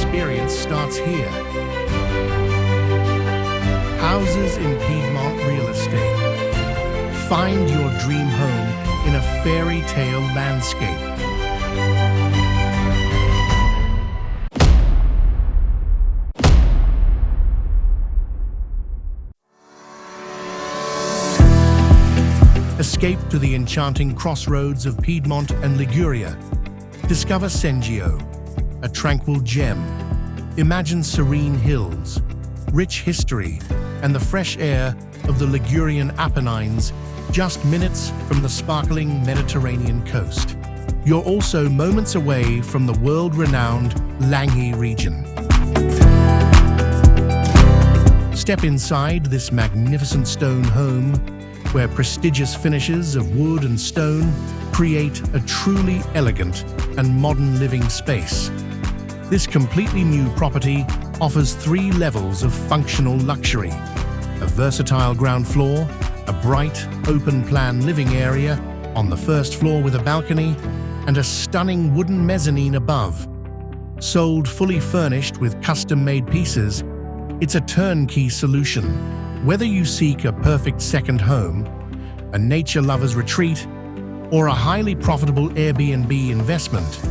experience starts here. Houses in Piedmont Real Estate. Find your dream home in a fairy tale landscape. Escape to the enchanting crossroads of Piedmont and Liguria. Discover Cengio, a tranquil gem. Imagine serene hills, rich history, and the fresh air of the Ligurian Apennines, just minutes from the sparkling Mediterranean coast. You're also moments away from the world-renowned Langhe region. Step inside this magnificent stone home, where prestigious finishes of wood and stone create a truly elegant and modern living space. This completely new property offers 3 levels of functional luxury: a versatile ground floor, a bright, open-plan living area on the first floor with a balcony, and a stunning wooden mezzanine above. Sold fully furnished with custom-made pieces, it's a turnkey solution. Whether you seek a perfect second home, a nature lover's retreat, or a highly profitable Airbnb investment,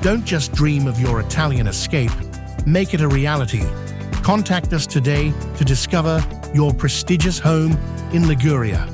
don't just dream of your Italian escape, make it a reality. Contact us today to discover your prestigious home in Liguria.